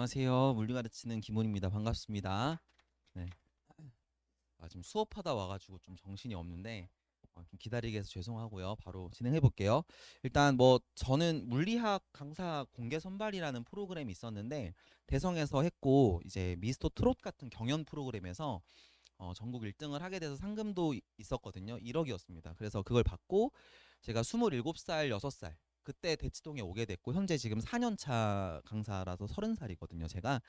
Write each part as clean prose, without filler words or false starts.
안녕하세요. 물리 가르치는 김원입니다. 반갑습니다. 네. 지금 수업하다 와가지고 좀 정신이 없는데 좀 기다리게 해서 죄송하고요. 바로 진행해 볼게요. 일단 뭐 저는 물리학 강사 공개 선발이라는 프로그램이 있었는데 대성에서 했고 이제 미스터 트롯 같은 경연 프로그램에서 전국 1등을 하게 돼서 상금도 있었거든요. 1억이었습니다. 그래서 그걸 받고 제가 27살, 6살 그때 대치동에 오게 됐고 현재 지금 4년 차 강사라서 30살이거든요. 제가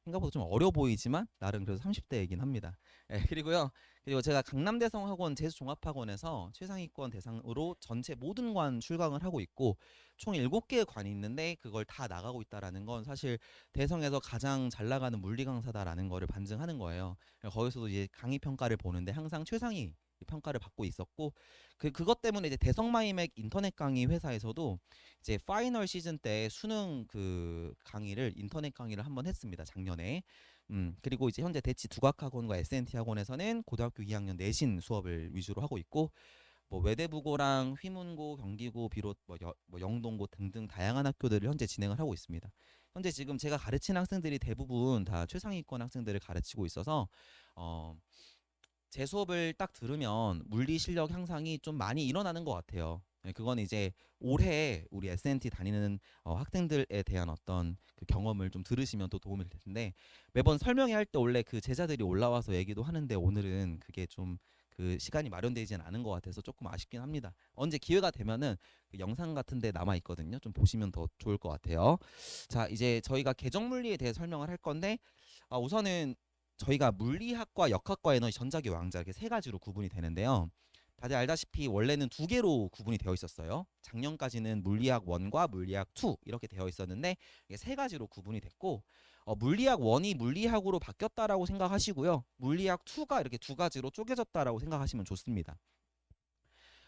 생각보다 좀 어려 보이지만 나름 그래도 30대이긴 합니다. 예, 그리고 제가 강남대성학원 재수종합학원에서 최상위권 대상으로 전체 모든 관 출강을 하고 있고 총 7개의 관이 있는데 그걸 다 나가고 있다라는 건 사실 대성에서 가장 잘 나가는 물리 강사다라는 거를 반증하는 거예요. 거기서도 이제 강의 평가를 보는데 항상 최상위 평가를 받고 있었고 그것 때문에 이제 대성마이맥 인터넷 강의 회사에서도 이제 파이널 시즌 때 수능 그 강의를 인터넷 강의를 한번 했습니다. 작년에. 그리고 이제 현재 대치 두각학원과 SNT 학원에서는 고등학교 2학년 내신 수업을 위주로 하고 있고 뭐 외대부고랑 휘문고, 경기고 비롯 뭐 영동고 등등 다양한 학교들을 현재 진행을 하고 있습니다. 현재 지금 제가 가르치는 학생들이 대부분 다 최상위권 학생들을 가르치고 있어서 어, 제 수업을 딱 들으면 물리 실력 향상이 좀 많이 일어나는 것 같아요. 네, 그건 이제 올해 우리 SNT 다니는 학생들에 대한 어떤 그 경험을 좀 들으시면 또 도움이 될 텐데 매번 설명회 할 때 원래 그 제자들이 올라와서 얘기도 하는데 오늘은 그게 좀 그 시간이 마련되지는 않은 것 같아서 조금 아쉽긴 합니다. 언제 기회가 되면은 그 영상 같은 데 남아 있거든요. 좀 보시면 더 좋을 것 같아요. 자, 이제 저희가 계정물리에 대해 설명을 할 건데 우선은 저희가 물리학과 역학과 에너지 전자기 왕자 이렇게 세 가지로 구분이 되는데요. 다들 알다시피 원래는 두 개로 구분이 되어 있었어요. 작년까지는 물리학 1과 물리학 2 이렇게 되어 있었는데 이게 세 가지로 구분이 됐고 물리학 1이 물리학으로 바뀌었다라고 생각하시고요. 물리학 2가 이렇게 두 가지로 쪼개졌다라고 생각하시면 좋습니다.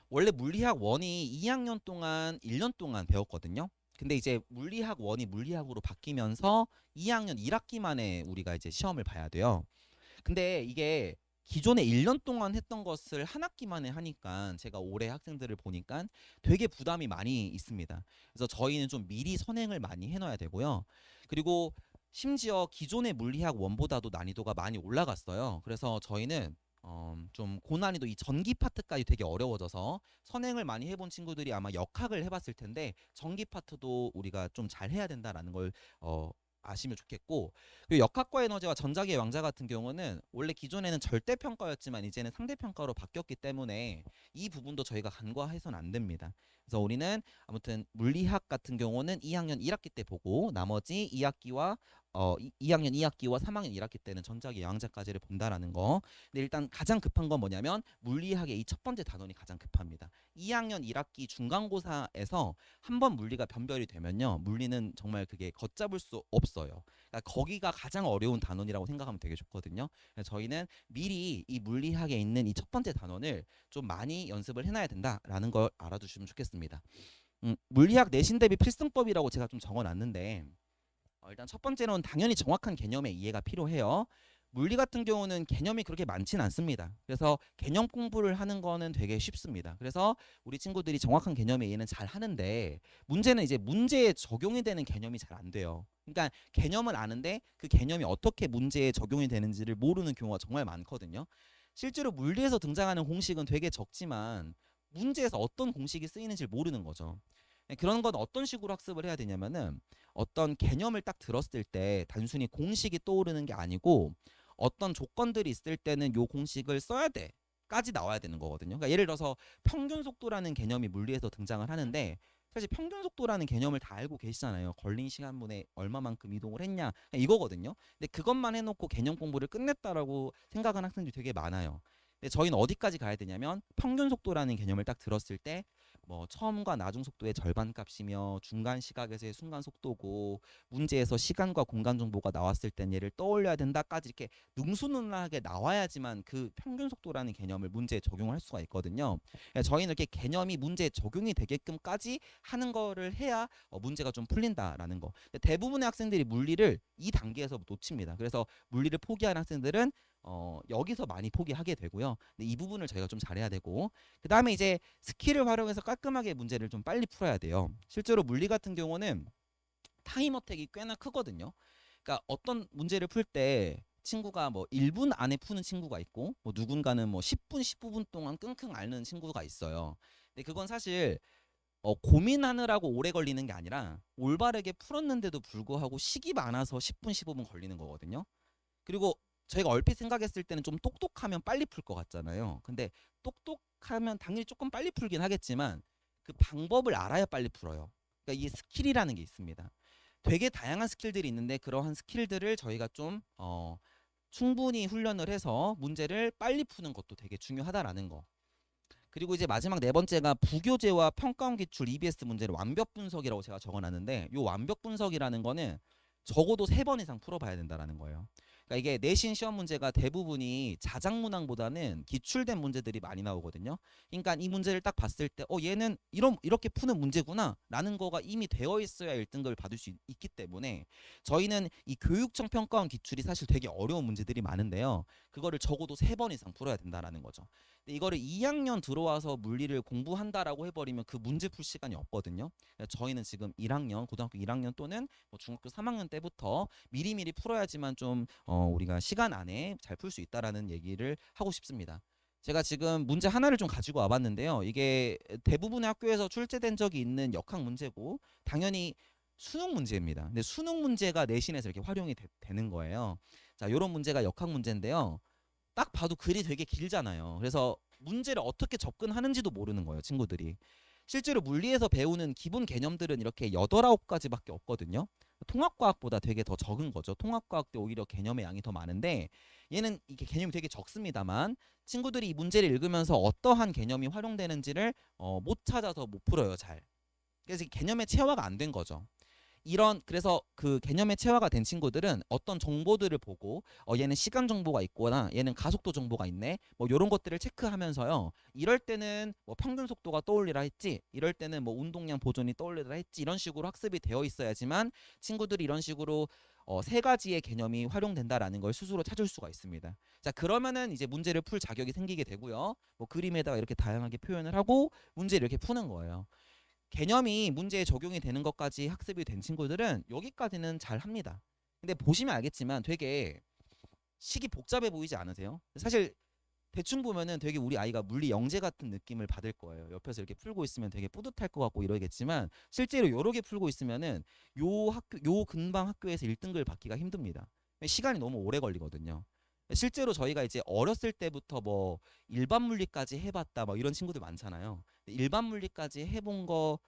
원래 물리학 1이 2학년 동안 1년 동안 배웠거든요. 근데 이제 물리학 1이 물리학으로 바뀌면서 2학년 1학기 만에 우리가 이제 시험을 봐야 돼요. 근데 이게 기존에 1년 동안 했던 것을 한 학기 만에 하니까 제가 올해 학생들을 보니까 되게 부담이 많이 있습니다. 그래서 저희는 좀 미리 선행을 많이 해놔야 되고요. 그리고 심지어 기존의 물리학 원보다도 난이도가 많이 올라갔어요. 그래서 저희는 좀 고난이도 이 전기 파트까지 되게 어려워져서 선행을 많이 해본 친구들이 아마 역학을 해봤을 텐데 전기 파트도 우리가 좀 잘 해야 된다라는 걸 아시면 좋겠고 그리고 역학과 에너지와 전자기의 왕자 같은 경우는 원래 기존에는 절대평가였지만 이제는 상대평가로 바뀌었기 때문에 이 부분도 저희가 간과해서는 안 됩니다. 그래서 우리는 아무튼 물리학 같은 경우는 2학년 1학기 때 보고 나머지 2학년 2학기와 3학년 1학기 때는 전자기 왕자까지를 본다라는 거. 근데 일단 가장 급한 건 뭐냐면 물리학의 이 첫 번째 단원이 가장 급합니다. 2학년 1학기 중간고사에서 한 번 물리가 변별이 되면요. 물리는 정말 그게 걷잡을 수 없어요. 그러니까 거기가 가장 어려운 단원이라고 생각하면 되게 좋거든요. 그래서 저희는 미리 이 물리학에 있는 이 첫 번째 단원을 좀 많이 연습을 해놔야 된다라는 걸 알아두시면 좋겠습니다. 물리학 내신 대비 필승법이라고 제가 좀 적어놨는데 일단 첫 번째로는 당연히 정확한 개념의 이해가 필요해요. 물리 같은 경우는 개념이 그렇게 많지는 않습니다. 그래서 개념 공부를 하는 거는 되게 쉽습니다. 그래서 우리 친구들이 정확한 개념의 이해는 잘 하는데 문제는 이제 문제에 적용이 되는 개념이 잘 안 돼요. 그러니까 개념은 아는데 그 개념이 어떻게 문제에 적용이 되는지를 모르는 경우가 정말 많거든요. 실제로 물리에서 등장하는 공식은 되게 적지만 문제에서 어떤 공식이 쓰이는지를 모르는 거죠. 그런 건 어떤 식으로 학습을 해야 되냐면은 어떤 개념을 딱 들었을 때 단순히 공식이 떠오르는 게 아니고 어떤 조건들이 있을 때는 요 공식을 써야 돼 까지 나와야 되는 거거든요. 그러니까 예를 들어서 평균 속도라는 개념이 물리에서 등장을 하는데 사실 평균 속도라는 개념을 다 알고 계시잖아요. 걸린 시간분에 얼마만큼 이동을 했냐 이거거든요. 근데 그것만 해놓고 개념 공부를 끝냈다라고 생각하는 학생들이 되게 많아요. 근데 저희는 어디까지 가야 되냐면 평균 속도라는 개념을 딱 들었을 때 뭐 처음과 나중 속도의 절반 값이며 중간 시각에서의 순간 속도고 문제에서 시간과 공간 정보가 나왔을 땐 얘를 떠올려야 된다까지 이렇게 능수능란하게 나와야지만 그 평균 속도라는 개념을 문제에 적용을 할 수가 있거든요. 저희는 이렇게 개념이 문제에 적용이 되게끔까지 하는 거를 해야 문제가 좀 풀린다라는 거. 대부분의 학생들이 물리를 이 단계에서 놓칩니다. 그래서 물리를 포기하는 학생들은 여기서 많이 포기하게 되고요. 근데 이 부분을 저희가 좀 잘해야 되고 그 다음에 이제 스킬을 활용해서 깔끔하게 문제를 좀 빨리 풀어야 돼요. 실제로 물리 같은 경우는 타임 어택이 꽤나 크거든요. 그러니까 어떤 문제를 풀 때 친구가 뭐 1분 안에 푸는 친구가 있고 뭐 누군가는 뭐 10분, 15분 동안 끙끙 앓는 친구가 있어요. 근데 그건 사실 고민하느라고 오래 걸리는 게 아니라 올바르게 풀었는데도 불구하고 식이 많아서 10분, 15분 걸리는 거거든요. 그리고 저희가 얼핏 생각했을 때는 좀 똑똑하면 빨리 풀 것 같잖아요. 근데 똑똑하면 당연히 조금 빨리 풀긴 하겠지만 그 방법을 알아야 빨리 풀어요. 그러니까 이게 스킬이라는 게 있습니다. 되게 다양한 스킬들이 있는데 그러한 스킬들을 저희가 좀 충분히 훈련을 해서 문제를 빨리 푸는 것도 되게 중요하다라는 거. 그리고 이제 마지막 네 번째가 부교재와 평가원 기출 EBS 문제를 완벽 분석이라고 제가 적어놨는데, 이 완벽 분석이라는 거는 적어도 3번 이상 풀어봐야 된다라는 거예요. 그러니까 이게 내신 시험 문제가 대부분이 자작문항보다는 기출된 문제들이 많이 나오거든요. 그러니까 이 문제를 딱 봤을 때 얘는 이렇게 푸는 문제구나 라는 거가 이미 되어 있어야 1등급을 받을 수 있기 때문에 저희는 이 교육청 평가원 기출이 사실 되게 어려운 문제들이 많은데요. 그거를 적어도 3번 이상 풀어야 된다라는 거죠. 근데 이거를 2학년 들어와서 물리를 공부한다라고 해버리면 그 문제 풀 시간이 없거든요. 저희는 지금 1학년, 고등학교 1학년 또는 뭐 중학교 3학년 때부터 미리미리 풀어야지만 좀 우리가 시간 안에 잘 풀 수 있다라는 얘기를 하고 싶습니다. 제가 지금 문제 하나를 좀 가지고 와봤는데요. 이게 대부분의 학교에서 출제된 적이 있는 역학 문제고 당연히 수능 문제입니다. 근데 수능 문제가 내신에서 이렇게 활용이 되는 거예요. 자, 이런 문제가 역학 문제인데요. 딱 봐도 글이 되게 길잖아요. 그래서 문제를 어떻게 접근하는지도 모르는 거예요, 친구들이. 실제로 물리에서 배우는 기본 개념들은 이렇게 8, 9가지밖에 없거든요. 통합과학보다 되게 더 적은 거죠. 통합과학 때 오히려 개념의 양이 더 많은데 얘는 이게 개념이 되게 적습니다만 친구들이 이 문제를 읽으면서 어떠한 개념이 활용되는지를 못 찾아서 못 풀어요, 잘. 그래서 개념의 체화가 안 된 거죠. 그래서 그 개념의 체화가 된 친구들은 어떤 정보들을 보고 얘는 시간 정보가 있거나 얘는 가속도 정보가 있네 뭐 이런 것들을 체크하면서요, 이럴 때는 뭐 평균 속도가 떠올리라 했지, 이럴 때는 뭐 운동량 보존이 떠올리라 했지, 이런 식으로 학습이 되어 있어야지만 친구들이 이런 식으로 3가지의 개념이 활용된다라는 걸 스스로 찾을 수가 있습니다. 자, 그러면은 이제 문제를 풀 자격이 생기게 되고요, 뭐 그림에다가 이렇게 다양하게 표현을 하고 문제를 이렇게 푸는 거예요. 개념이 문제에 적용이 되는 것까지 학습이 된 친구들은 여기까지는 잘 합니다. 근데 보시면 알겠지만 되게 식이 복잡해 보이지 않으세요? 사실 대충 보면은 되게 우리 아이가 물리 영재 같은 느낌을 받을 거예요. 옆에서 이렇게 풀고 있으면 되게 뿌듯할 것 같고 이러겠지만 실제로 여러 개 풀고 있으면은 요 근방 학교에서 1등급을 받기가 힘듭니다. 시간이 너무 오래 걸리거든요. 실제로 저희가 이제 어렸을 때부터 뭐 일반 물리까지 해봤다 뭐 이런 친구들 많잖아요. 일반 물리까지 해본 거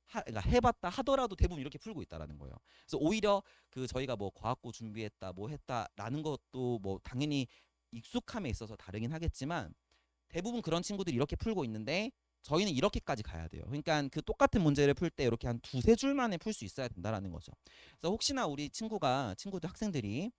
그러니까 해봤다 하더라도 대부분 이렇게 풀고 있다라는 거예요. 그래서 오히려 그 저희가 뭐 과학고 준비했다 뭐 했다라는 것도 뭐 당연히 익숙함에 있어서 다르긴 하겠지만 대부분 그런 친구들이 이렇게 풀고 있는데 저희는 이렇게까지 가야 돼요. 그러니까 그 똑같은 문제를 풀 때 이렇게 한 2-3줄 만에 풀 수 있어야 된다라는 거죠. 그래서 혹시나 우리 친구들 학생들이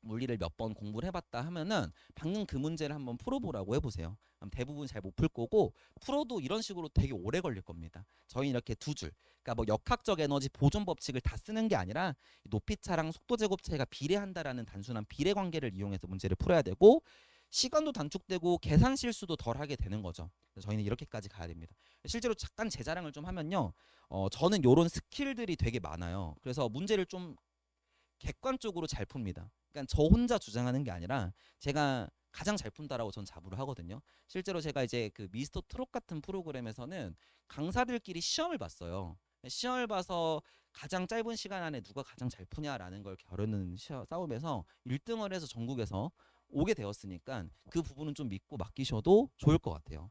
물리를 몇 번 공부를 해봤다 하면은 방금 그 문제를 한번 풀어보라고 해보세요. 그럼 대부분 잘 못 풀 거고 풀어도 이런 식으로 되게 오래 걸릴 겁니다. 저희는 이렇게 2줄, 그러니까 뭐 역학적 에너지 보존 법칙을 다 쓰는 게 아니라 높이차랑 속도 제곱차이가 비례한다라는 단순한 비례 관계를 이용해서 문제를 풀어야 되고 시간도 단축되고 계산 실수도 덜 하게 되는 거죠. 그래서 저희는 이렇게까지 가야 됩니다. 실제로 잠깐 제 자랑을 좀 하면요, 저는 이런 스킬들이 되게 많아요. 그래서 문제를 좀 객관적으로 잘 풉니다. 그러니까 저 혼자 주장하는 게 아니라 제가 가장 잘 푼다라고 전 자부를 하거든요. 실제로 제가 이제 그 미스터 트롯 같은 프로그램에서는 강사들끼리 시험을 봤어요. 시험을 봐서 가장 짧은 시간 안에 누가 가장 잘 푸냐라는 걸 겨루는 싸움에서 1등을 해서 전국에서 오게 되었으니까 그 부분은 좀 믿고 맡기셔도 좋을 것 같아요.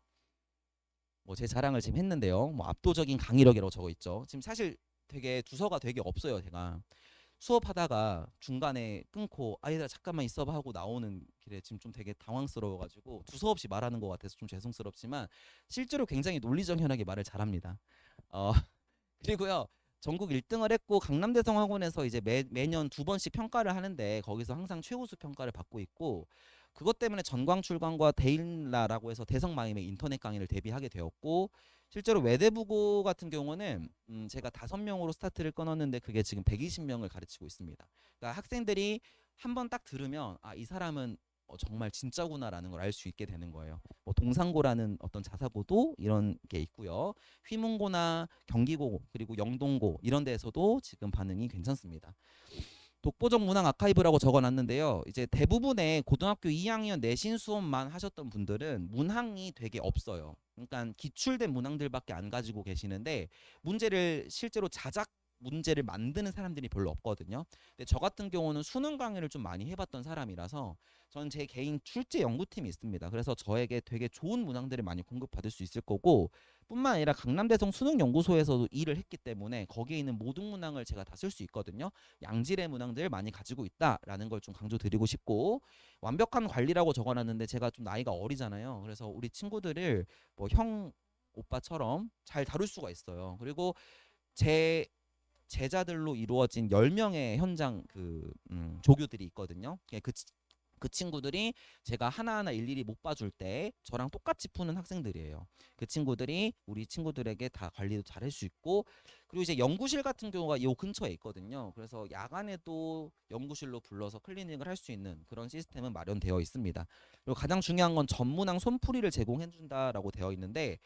뭐 제 자랑을 지금 했는데요. 뭐 압도적인 강의력이라고 적어 있죠. 지금 사실 되게 주소가 되게 없어요, 제가. 수업하다가 중간에 끊고 아이들아 잠깐만 있어봐 하고 나오는 길에 지금 좀 되게 당황스러워가지고 두서없이 말하는 것 같아서 좀 죄송스럽지만 실제로 굉장히 논리정연하게 말을 잘합니다. 어, 그리고요, 전국 1등을 했고 강남대성학원에서 이제 매년 2번씩 평가를 하는데 거기서 항상 최우수 평가를 받고 있고, 그것 때문에 전광출광과 데일라라고 해서 대성마임의 인터넷 강의를 데뷔하게 되었고, 실제로 외대부고 같은 경우는 제가 5명으로 스타트를 끊었는데 그게 지금 120명을 가르치고 있습니다. 그러니까 학생들이 한번 딱 들으면 이 사람은 정말 진짜구나라는 걸 알 수 있게 되는 거예요. 뭐 동상고라는 어떤 자사고도 이런 게 있고요. 휘문고나 경기고 그리고 영동고 이런 데에서도 지금 반응이 괜찮습니다. 독보적 문항 아카이브라고 적어놨는데요. 이제 대부분의 고등학교 2학년 내신 수업만 하셨던 분들은 문항이 되게 없어요. 그러니까 기출된 문항들밖에 안 가지고 계시는데 문제를 실제로 자작 문제를 만드는 사람들이 별로 없거든요. 근데 저 같은 경우는 수능 강의를 좀 많이 해봤던 사람이라서 저는 제 개인 출제 연구팀이 있습니다. 그래서 저에게 되게 좋은 문항들을 많이 공급받을 수 있을 거고 뿐만 아니라 강남대성 수능연구소에서도 일을 했기 때문에 거기에 있는 모든 문항을 제가 다 쓸 수 있거든요. 양질의 문항들 많이 가지고 있다라는 걸 좀 강조드리고 싶고 완벽한 관리라고 적어놨는데 제가 좀 나이가 어리잖아요. 그래서 우리 친구들을 뭐 형 오빠처럼 잘 다룰 수가 있어요. 그리고 제 제자들로 이루어진 10명의 현장 조교들이 있거든요. 그 친구들이 제가 하나하나 일일이 못 봐줄 때 저랑 똑같이 푸는 학생들이에요. 그 친구들이 우리 친구들에게 다 관리도 잘 할 수 있고 그리고 이제 연구실 같은 경우가 이 근처에 있거든요. 그래서 야간에도 연구실로 불러서 클리닉을 할 수 있는 그런 시스템은 마련되어 있습니다. 그리고 가장 중요한 건 전문항 손풀이를 제공해 준다라고 되어 있는데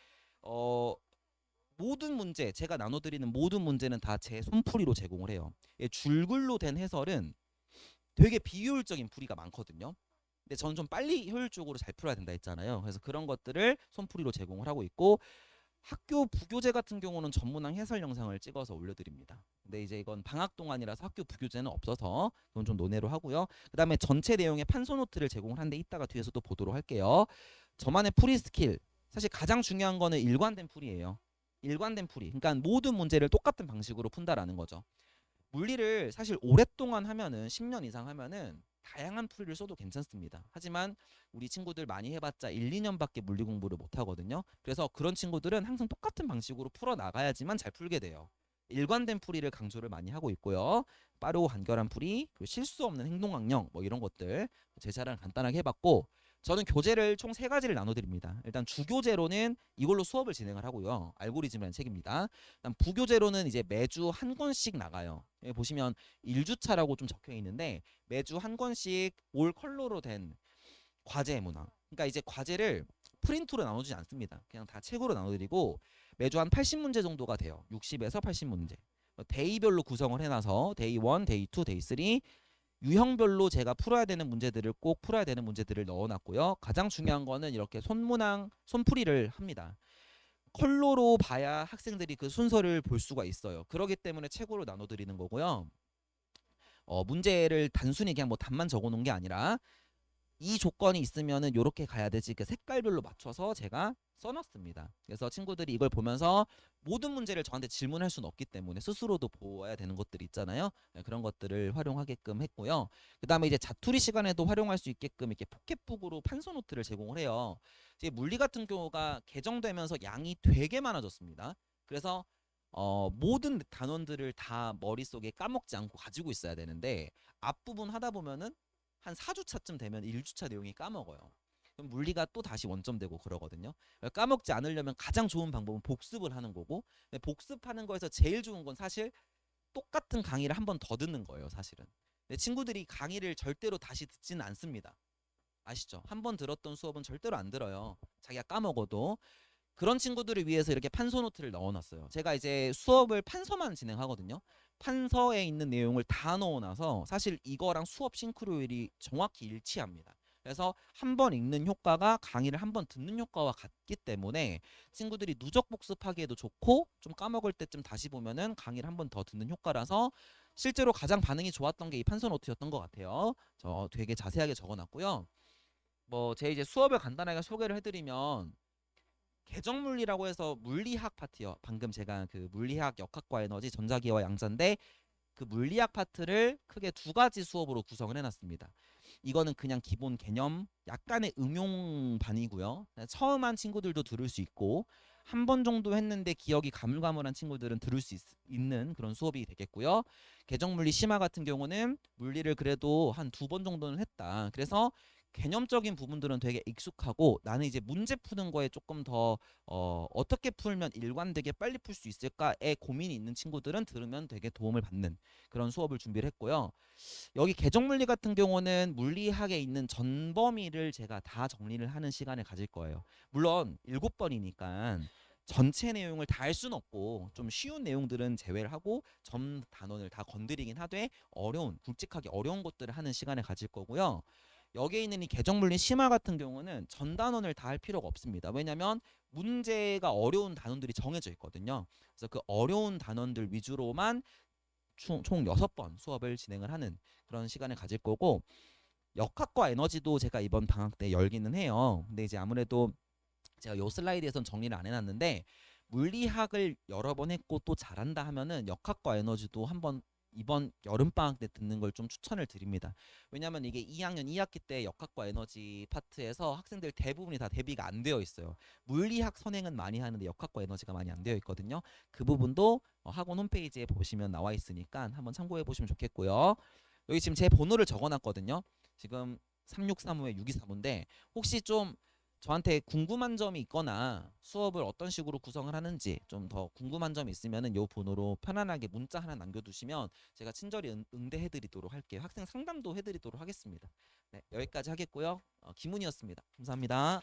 모든 문제 제가 나눠드리는 모든 문제는 다 제 손풀이로 제공을 해요. 줄글로 된 해설은 되게 비효율적인 풀이가 많거든요. 근데 저는 좀 빨리 효율적으로 잘 풀어야 된다 했잖아요. 그래서 그런 것들을 손풀이로 제공을 하고 있고 학교 부교재 같은 경우는 전문항 해설 영상을 찍어서 올려드립니다. 근데 이제 이건 방학 동안이라서 학교 부교재는 없어서 그건 좀 논의로 하고요. 그 다음에 전체 내용의 판서 노트를 제공을 하는데 이따가 뒤에서 또 보도록 할게요. 저만의 풀이 스킬 사실 가장 중요한 거는 일관된 풀이에요. 일관된 풀이. 그러니까 모든 문제를 똑같은 방식으로 푼다라는 거죠. 물리를 사실 오랫동안 하면은 10년 이상 하면은 다양한 풀이를 써도 괜찮습니다. 하지만 우리 친구들 많이 해봤자 1, 2년밖에 물리 공부를 못 하거든요. 그래서 그런 친구들은 항상 똑같은 방식으로 풀어 나가야지만 잘 풀게 돼요. 일관된 풀이를 강조를 많이 하고 있고요. 빠르고 간결한 풀이, 그리고 실수 없는 행동 강령 뭐 이런 것들 제자랑 간단하게 해봤고 저는 교재를 총 3가지를 나눠드립니다. 일단 주교재로는 이걸로 수업을 진행을 하고요. 알고리즘이라는 책입니다. 일단 부교재로는 이제 매주 한 권씩 나가요. 여기 보시면 1주차라고 좀 적혀 있는데 매주 한 권씩 올 컬러로 된 과제 문항. 그러니까 이제 과제를 프린트로 나누지 않습니다. 그냥 다 책으로 나눠드리고 매주 한 80문제 정도가 돼요. 60에서 80문제. 데이별로 구성을 해놔서 데이 1, 데이 2, 데이 3 유형별로 제가 풀어야 되는 문제들을 꼭 풀어야 되는 문제들을 넣어놨고요. 가장 중요한 거는 이렇게 손문항, 손풀이를 합니다. 컬러로 봐야 학생들이 그 순서를 볼 수가 있어요. 그렇기 때문에 책으로 나눠드리는 거고요. 문제를 단순히 그냥 뭐 답만 적어놓은 게 아니라 이 조건이 있으면은 요렇게 가야 되지 그 색깔별로 맞춰서 제가 써놨습니다. 그래서 친구들이 이걸 보면서 모든 문제를 저한테 질문할 수는 없기 때문에 스스로도 보아야 되는 것들이 있잖아요. 네, 그런 것들을 활용하게끔 했고요. 그 다음에 이제 자투리 시간에도 활용할 수 있게끔 이렇게 포켓북으로 판서 노트를 제공을 해요. 이제 물리 같은 경우가 개정되면서 양이 되게 많아졌습니다. 그래서 모든 단원들을 다 머릿속에 까먹지 않고 가지고 있어야 되는데 앞부분 하다 보면은 한 4주차쯤 되면 1주차 내용이 까먹어요. 그럼 물리가 또 다시 원점되고 그러거든요. 까먹지 않으려면 가장 좋은 방법은 복습을 하는 거고 복습하는 거에서 제일 좋은 건 사실 똑같은 강의를 한 번 더 듣는 거예요. 사실은. 근데 친구들이 강의를 절대로 다시 듣지는 않습니다. 아시죠? 한 번 들었던 수업은 절대로 안 들어요. 자기가 까먹어도. 그런 친구들을 위해서 이렇게 판서 노트를 넣어놨어요. 제가 이제 수업을 판서만 진행하거든요. 판서에 있는 내용을 다 넣어놔서 사실 이거랑 수업 싱크로율이 정확히 일치합니다. 그래서 한 번 읽는 효과가 강의를 한 번 듣는 효과와 같기 때문에 친구들이 누적 복습하기에도 좋고 좀 까먹을 때쯤 다시 보면은 강의를 한 번 더 듣는 효과라서 실제로 가장 반응이 좋았던 게 이 판서 노트였던 것 같아요. 저 되게 자세하게 적어놨고요. 뭐 제 이제 수업을 간단하게 소개를 해드리면 개정물리라고 해서 물리학 파트요. 방금 제가 그 물리학 역학과 에너지 전자기와 양자인데 그 물리학 파트를 크게 2가지 수업으로 구성을 해놨습니다. 이거는 그냥 기본 개념 약간의 응용반이고요. 처음 한 친구들도 들을 수 있고 한 번 정도 했는데 기억이 가물가물한 친구들은 들을 수 있는 그런 수업이 되겠고요. 개정물리 심화 같은 경우는 물리를 그래도 한 2번 정도는 했다. 그래서 개념적인 부분들은 되게 익숙하고 나는 이제 문제 푸는 거에 조금 더 어떻게 풀면 일관되게 빨리 풀 수 있을까에 고민이 있는 친구들은 들으면 되게 도움을 받는 그런 수업을 준비를 했고요. 여기 개정물리 같은 경우는 물리학에 있는 전범위를 제가 다 정리를 하는 시간을 가질 거예요. 물론 7번이니까 전체 내용을 다 할 수는 없고 좀 쉬운 내용들은 제외를 하고 점 단원을 다 건드리긴 하되 어려운 굵직하게 어려운 것들을 하는 시간을 가질 거고요. 여기에 있는 이 계정물리 심화 같은 경우는 전 단원을 다 할 필요가 없습니다. 왜냐하면 문제가 어려운 단원들이 정해져 있거든요. 그래서 그 어려운 단원들 위주로만 총 6번 수업을 진행을 하는 그런 시간을 가질 거고, 역학과 에너지도 제가 이번 방학 때 열기는 해요. 근데 이제 아무래도 제가 요 슬라이드에선 정리를 안 해놨는데, 물리학을 여러 번 했고 또 잘한다 하면은 역학과 에너지도 한번 이번 여름방학 때 듣는 걸 좀 추천을 드립니다. 왜냐면 이게 2학년 2학기 때 역학과 에너지 파트에서 학생들 대부분이 다 대비가 안 되어 있어요. 물리학 선행은 많이 하는데 역학과 에너지가 많이 안 되어 있거든요. 그 부분도 학원 홈페이지에 보시면 나와 있으니까 한번 참고해 보시면 좋겠고요. 여기 지금 제 번호를 적어놨거든요. 지금 3635에 6235인데 혹시 좀 저한테 궁금한 점이 있거나 수업을 어떤 식으로 구성을 하는지 좀 더 궁금한 점이 있으면은 요 번호로 편안하게 문자 하나 남겨두시면 제가 친절히 응대해드리도록 할게요. 학생 상담도 해드리도록 하겠습니다. 네, 여기까지 하겠고요. 김훈이었습니다. 감사합니다.